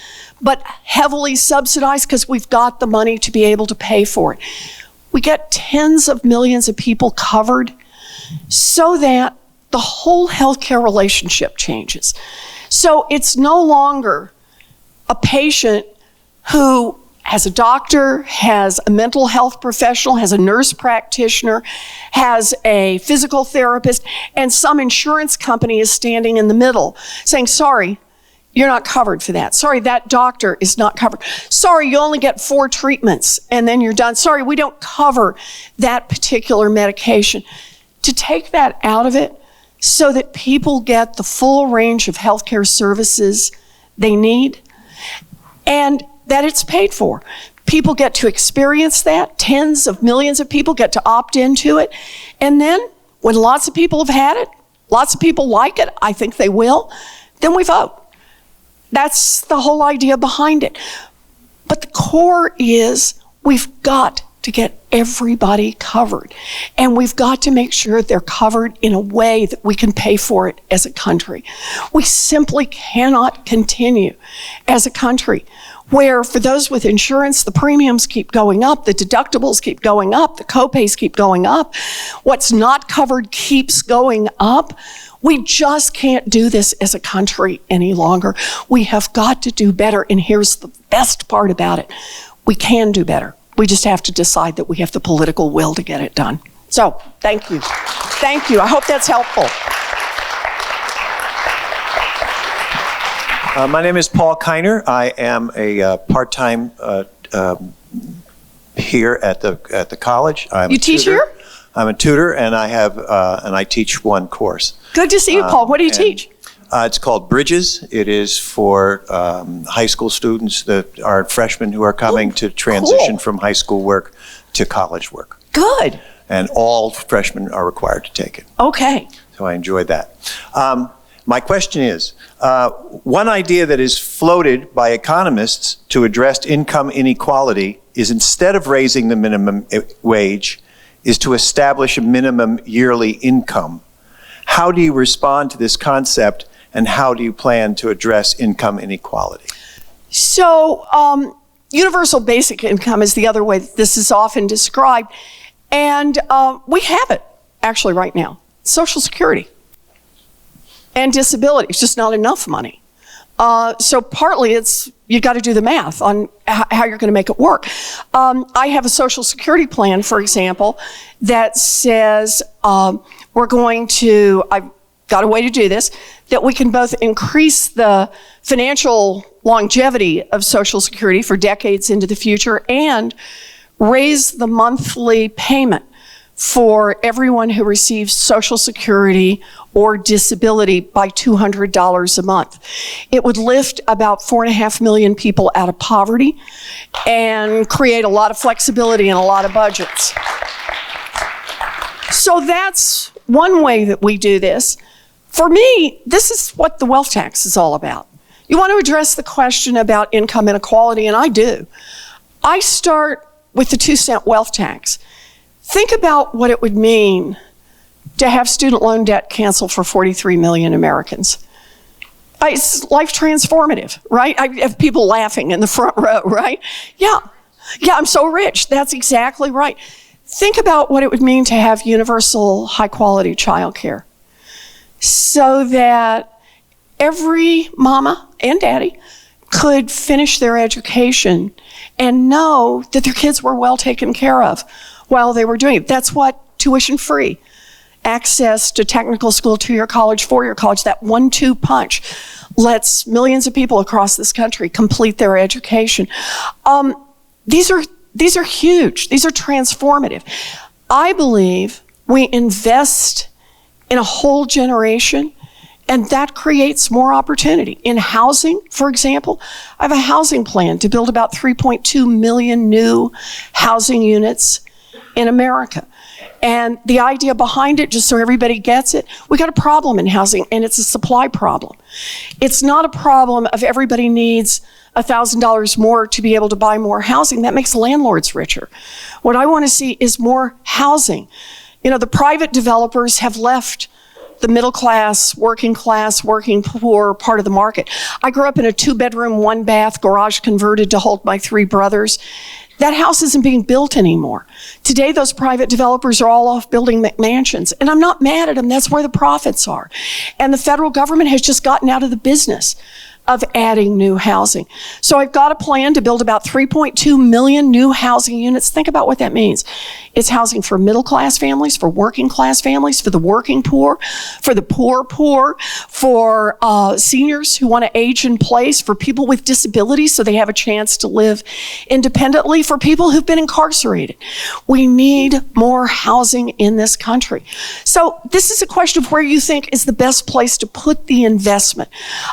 but heavily subsidized because we've got the money to be able to pay for it. We get tens of millions of people covered so that the whole healthcare relationship changes. So it's no longer a patient who has a doctor, has a mental health professional, has a nurse practitioner, has a physical therapist, and some insurance company is standing in the middle saying, sorry, you're not covered for that. Sorry, that doctor is not covered. Sorry, you only get 4 treatments and then you're done. Sorry, we don't cover that particular medication. To take that out of it so that people get the full range of healthcare services they need and that it's paid for. People get to experience that. Tens of millions of people get to opt into it. And then when lots of people have had it, lots of people like it, I think they will, then we vote. That's the whole idea behind it. But the core is we've got to get everybody covered. And we've got to make sure they're covered in a way that we can pay for it as a country. We simply cannot continue as a country where for those with insurance, the premiums keep going up, the deductibles keep going up, the copays keep going up, what's not covered keeps going up. We just can't do this as a country any longer. We have got to do better, and here's the best part about it. We can do better. We just have to decide that we have the political will to get it done. So, thank you. Thank you. I hope that's helpful. My name is Paul Kiner. I am a part-time here at the college. I'm You a teach tutor. here? I'm a tutor, and I teach one course. Good to see you, Paul. What do you teach? It's called Bridges. It is for high school students that are freshmen who are coming to transition from high school work to college work. Good. And all freshmen are required to take it. Okay. So I enjoyed that. My question is, one idea that is floated by economists to address income inequality is, instead of raising the minimum wage, is to establish a minimum yearly income. How do you respond to this concept, and how do you plan to address income inequality? So, universal basic income is the other way that this is often described. And we have it, actually, right now. Social Security and disability. It's just not enough money. So partly it's, you got to do the math on how you're going to make it work. I have a Social Security plan, for example, that says we're going to, I've got a way to do this, that we can both increase the financial longevity of Social Security for decades into the future and raise the monthly payment for everyone who receives Social Security or disability by $200 a month. It would lift about 4.5 million people out of poverty and create a lot of flexibility and a lot of budgets. So that's one way that we do this. For me, this is what the wealth tax is all about. You want to address the question about income inequality, and I do. I start with the 2-cent wealth tax. Think about what it would mean to have student loan debt canceled for 43 million Americans. It's life transformative, right? I have people laughing in the front row, right? Yeah, I'm so rich. That's exactly right. Think about what it would mean to have universal high-quality childcare so that every mama and daddy could finish their education and know that their kids were well taken care of while they were doing it. That's what tuition-free, access to technical school, 2-year college, 4-year college, that 1-2 punch lets millions of people across this country complete their education. These are huge. These are transformative. I believe we invest in a whole generation, and that creates more opportunity. In housing, for example, I have a housing plan to build about 3.2 million new housing units in America. And the idea behind it, just so everybody gets it, we got a problem in housing, and it's a supply problem. It's not a problem of everybody needs $1,000 more to be able to buy more housing. That makes landlords richer. What I want to see is more housing. You know, the private developers have left the middle class, working poor part of the market. I grew up in a 2-bedroom, 1-bath garage converted to hold my 3 brothers. That house isn't being built anymore. Today, those private developers are all off building McMansions, and I'm not mad at them. That's where the profits are. And the federal government has just gotten out of the business of adding new housing. So I've got a plan to build about 3.2 million new housing units. Think about what that means. It's housing for middle-class families, for working-class families, for the working poor, for the poor, for seniors who want to age in place, for people with disabilities so they have a chance to live independently, for people who've been incarcerated. We need more housing in this country. So this is a question of where you think is the best place to put the investment.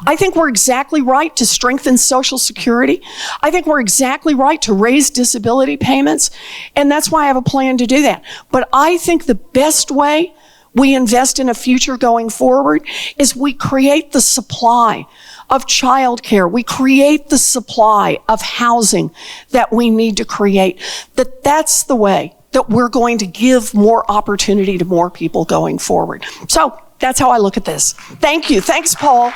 I think we're exactly right to strengthen Social Security. I think we're exactly right to raise disability payments, and that's why I have a plan to do that. But I think the best way we invest in a future going forward is we create the supply of childcare. We create the supply of housing that we need to create. That's the way that we're going to give more opportunity to more people going forward. So that's how I look at this. Thank you. Thanks, Paul.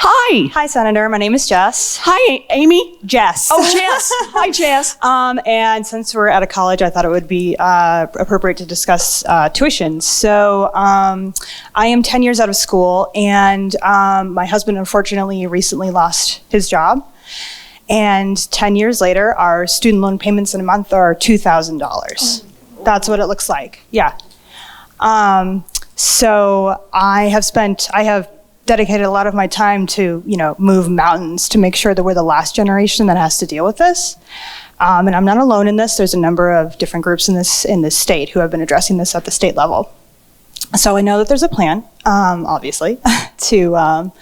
Hi. Hi, Senator. My name is Jess. Hi, Amy. Jess. Oh, Jess. Hi, Jess. And since we're at a college, I thought it would be appropriate to discuss tuition. So I am 10 years out of school, and my husband unfortunately recently lost his job. And 10 years later, our student loan payments in a month are $2,000. That's what it looks like. Yeah. So I have dedicated a lot of my time to, move mountains to make sure that we're the last generation that has to deal with this. And I'm not alone in this. There's a number of different groups in this state who have been addressing this at the state level. So I know that there's a plan, obviously, to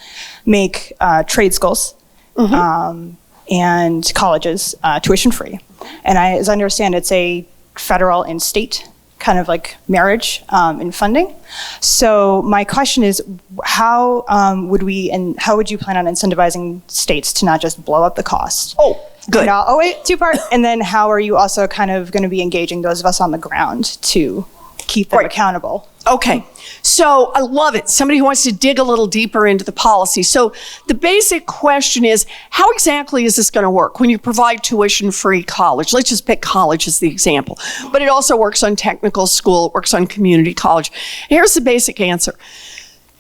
make trade schools and colleges tuition-free. And as I understand, it's a federal and state kind of like marriage in funding. So my question is, how would you plan on incentivizing states to not just blow up the cost? Oh, good. Oh wait, two-part. And then how are you also kind of going to be engaging those of us on the ground to keep them accountable? Okay, so I love it. Somebody who wants to dig a little deeper into the policy. So the basic question is, how exactly is this going to work when you provide tuition-free college? Let's just pick college as the example. But it also works on technical school, it works on community college. Here's the basic answer.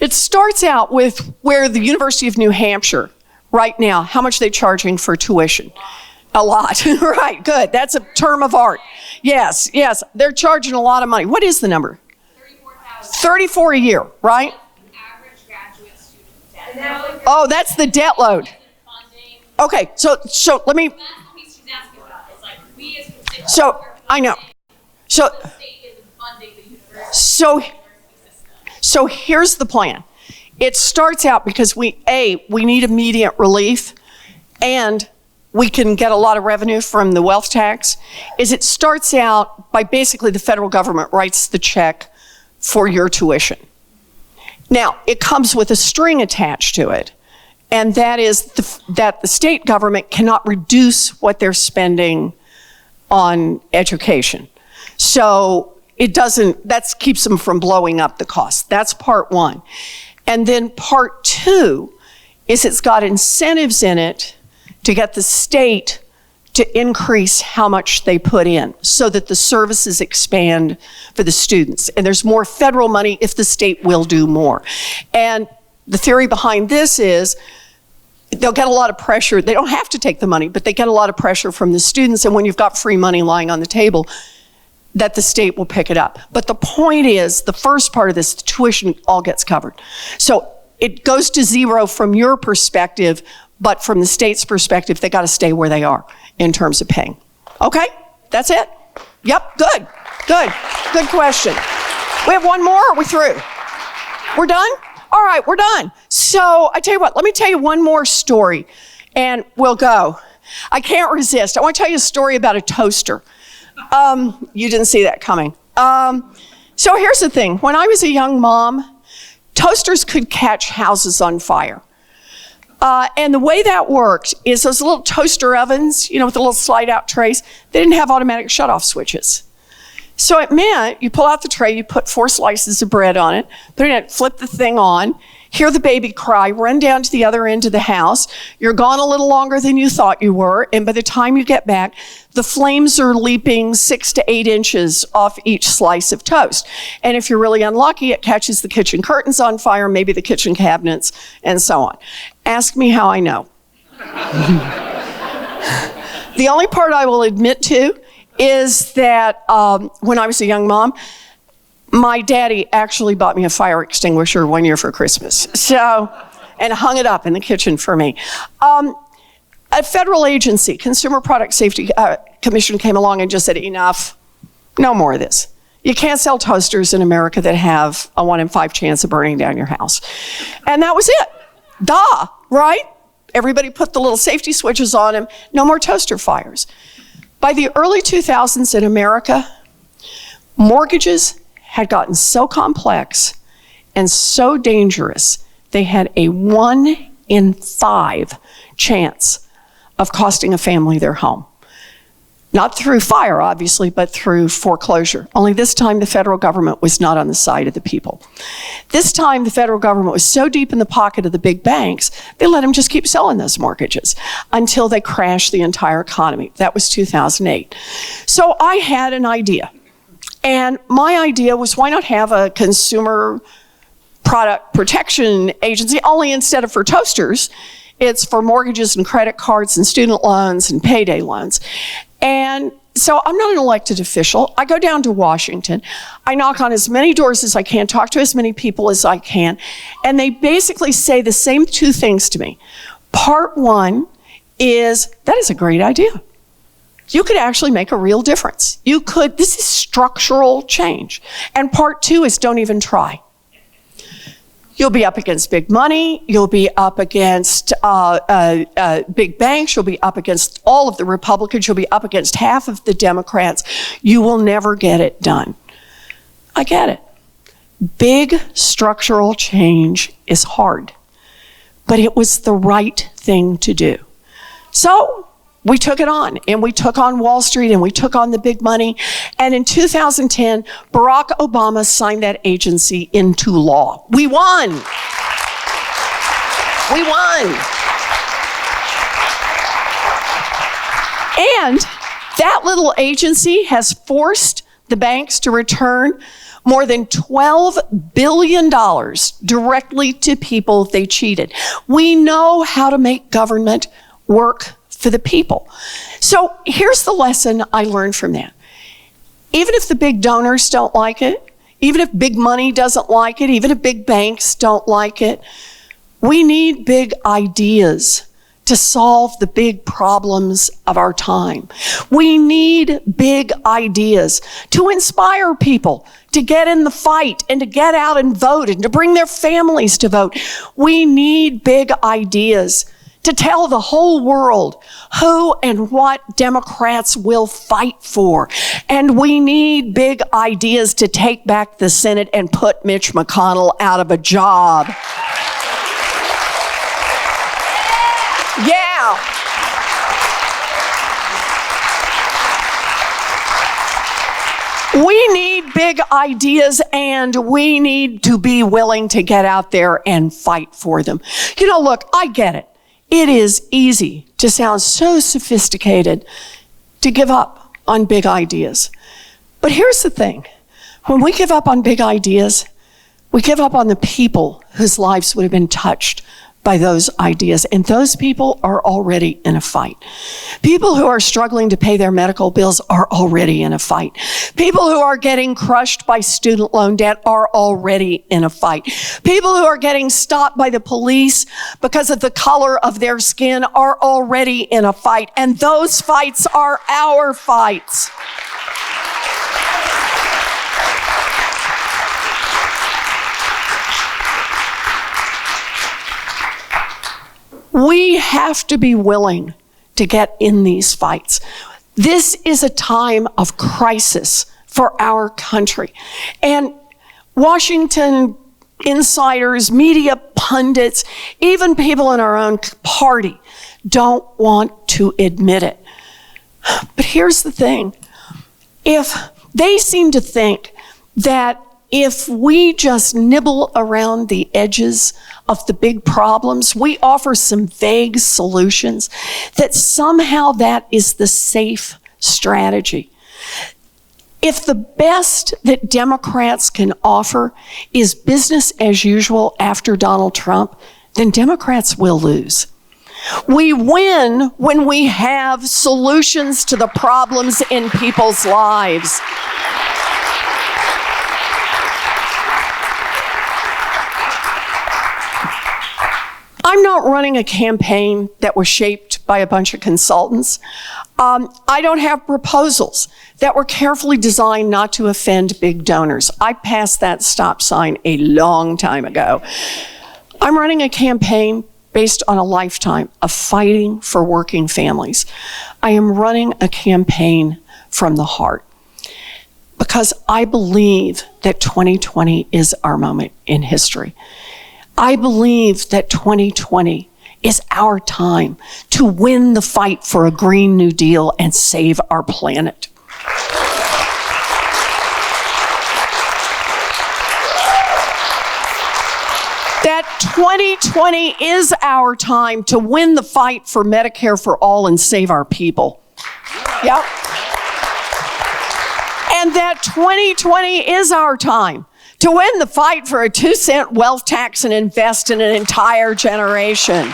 It starts out with where the University of New Hampshire, right now, how much are they charging for tuition? A lot, right, good. That's a term of art. Yes, they're charging a lot of money. What is the number? 34 a year, right? Average graduate student debt. Oh, that's the debt load. Okay, so let me. That's the piece she's asking about. It's like we as constituents. So I know. So the state isn't funding the university. So here's the plan. It starts out because we need immediate relief, and we can get a lot of revenue from the wealth tax. It starts out by basically the federal government writes the check for your tuition. Now, it comes with a string attached to it, and that is that the state government cannot reduce what they're spending on education. So that keeps them from blowing up the cost. That's part one. And then part two is it's got incentives in it to get the state to increase how much they put in so that the services expand for the students. And there's more federal money if the state will do more. And the theory behind this is they'll get a lot of pressure. They don't have to take the money, but they get a lot of pressure from the students. And when you've got free money lying on the table, that the state will pick it up. But the point is, the first part of this, the tuition all gets covered. So it goes to zero from your perspective, but from the state's perspective, they got to stay where they are in terms of paying. Okay, that's it? Yep, good question. We have one more, or are we through? We're done? All right, we're done. So I tell you what, let me tell you one more story and we'll go. I can't resist. I want to tell you a story about a toaster. You didn't see that coming. So here's the thing. When I was a young mom, toasters could catch houses on fire. And the way that worked is those little toaster ovens, with the little slide-out trays, they didn't have automatic shut-off switches. So it meant you pull out the tray, you put 4 slices of bread on it, put it in it, flip the thing on, hear the baby cry, run down to the other end of the house. You're gone a little longer than you thought you were, and by the time you get back, the flames are leaping 6 to 8 inches off each slice of toast. And if you're really unlucky, it catches the kitchen curtains on fire, maybe the kitchen cabinets, and so on. Ask me how I know. The only part I will admit to is that when I was a young mom, my daddy actually bought me a fire extinguisher one year for Christmas. And hung it up in the kitchen for me. A federal agency, Consumer Product Safety Commission, came along and just said, enough, no more of this. You can't sell toasters in America that have a 1 in 5 chance of burning down your house. And that was it. Duh, right? Everybody put the little safety switches on them. No more toaster fires. By the early 2000s in America, mortgages had gotten so complex and so dangerous, they had a 1 in 5 chance of costing a family their home. Not through fire, obviously, but through foreclosure. Only this time the federal government was not on the side of the people. This time the federal government was so deep in the pocket of the big banks, they let them just keep selling those mortgages until they crashed the entire economy. That was 2008. So I had an idea. And my idea was, why not have a consumer product protection agency, only instead of for toasters, it's for mortgages and credit cards and student loans and payday loans. And so I'm not an elected official. I go down to Washington. I knock on as many doors as I can, talk to as many people as I can, and they basically say the same 2 things to me. Part 1 is, that is a great idea. you could actually make a real difference. This is structural change. And part 2 is don't even try. You'll be up against big money. You'll be up against big banks. You'll be up against all of the Republicans. You'll be up against half of the Democrats. You will never get it done. I get it. Big structural change is hard, but it was the right thing to do. So we took it on, and we took on Wall Street, and we took on the big money. And in 2010, Barack Obama signed that agency into law. We won. We won. And that little agency has forced the banks to return more than $12 billion directly to people they cheated. We know how to make government work for the people. So here's the lesson I learned from that. Even if the big donors don't like it, even if big money doesn't like it, even if big banks don't like it, we need big ideas to solve the big problems of our time. We need big ideas to inspire people to get in the fight and to get out and vote and to bring their families to vote. We need big ideas to tell the whole world who and what Democrats will fight for. And we need big ideas to take back the Senate and put Mitch McConnell out of a job. Yeah. We need big ideas, and we need to be willing to get out there and fight for them. You know, look, I get it. It is easy to sound so sophisticated to give up on big ideas. But here's the thing. When we give up on big ideas, we give up on the people whose lives would have been touched by those ideas. And those people are already in a fight. People who are struggling to pay their medical bills are already in a fight. People who are getting crushed by student loan debt are already in a fight. People who are getting stopped by the police because of the color of their skin are already in a fight. And those fights are our fights. We have to be willing to get in these fights. This is a time of crisis for our country. And Washington insiders, media pundits, even people in our own party don't want to admit it. But here's the thing. If they seem to think that if we just nibble around the edges of the big problems, we offer some vague solutions, that somehow that is the safe strategy. If the best that Democrats can offer is business as usual after Donald Trump, then Democrats will lose. We win when we have solutions to the problems in people's lives. I'm not running a campaign that was shaped by a bunch of consultants. I don't have proposals that were carefully designed not to offend big donors. I passed that stop sign a long time ago. I'm running a campaign based on a lifetime of fighting for working families. I am running a campaign from the heart because I believe that 2020 is our moment in history. I believe that 2020 is our time to win the fight for a Green New Deal and save our planet. That 2020 is our time to win the fight for Medicare for all and save our people. Yep. And that 2020 is our time to win the fight for a 2-cent wealth tax and invest in an entire generation.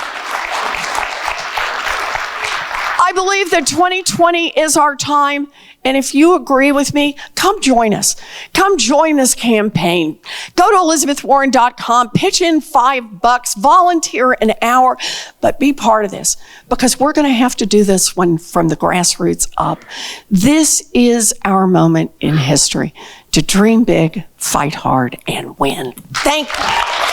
I believe that 2020 is our time. And if you agree with me, come join us. Come join this campaign. Go to ElizabethWarren.com, pitch in $5, volunteer an hour, but be part of this because we're going to have to do this one from the grassroots up. This is our moment in history to dream big, fight hard, and win. Thank you.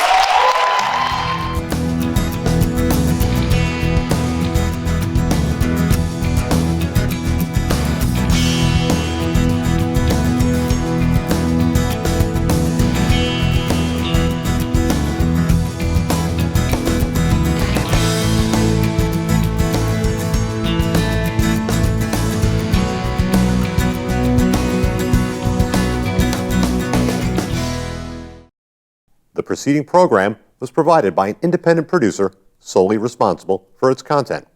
The preceding program was provided by an independent producer solely responsible for its content.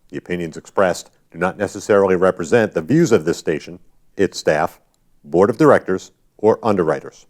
The opinions expressed do not necessarily represent the views of this station, its staff, board of directors, or underwriters.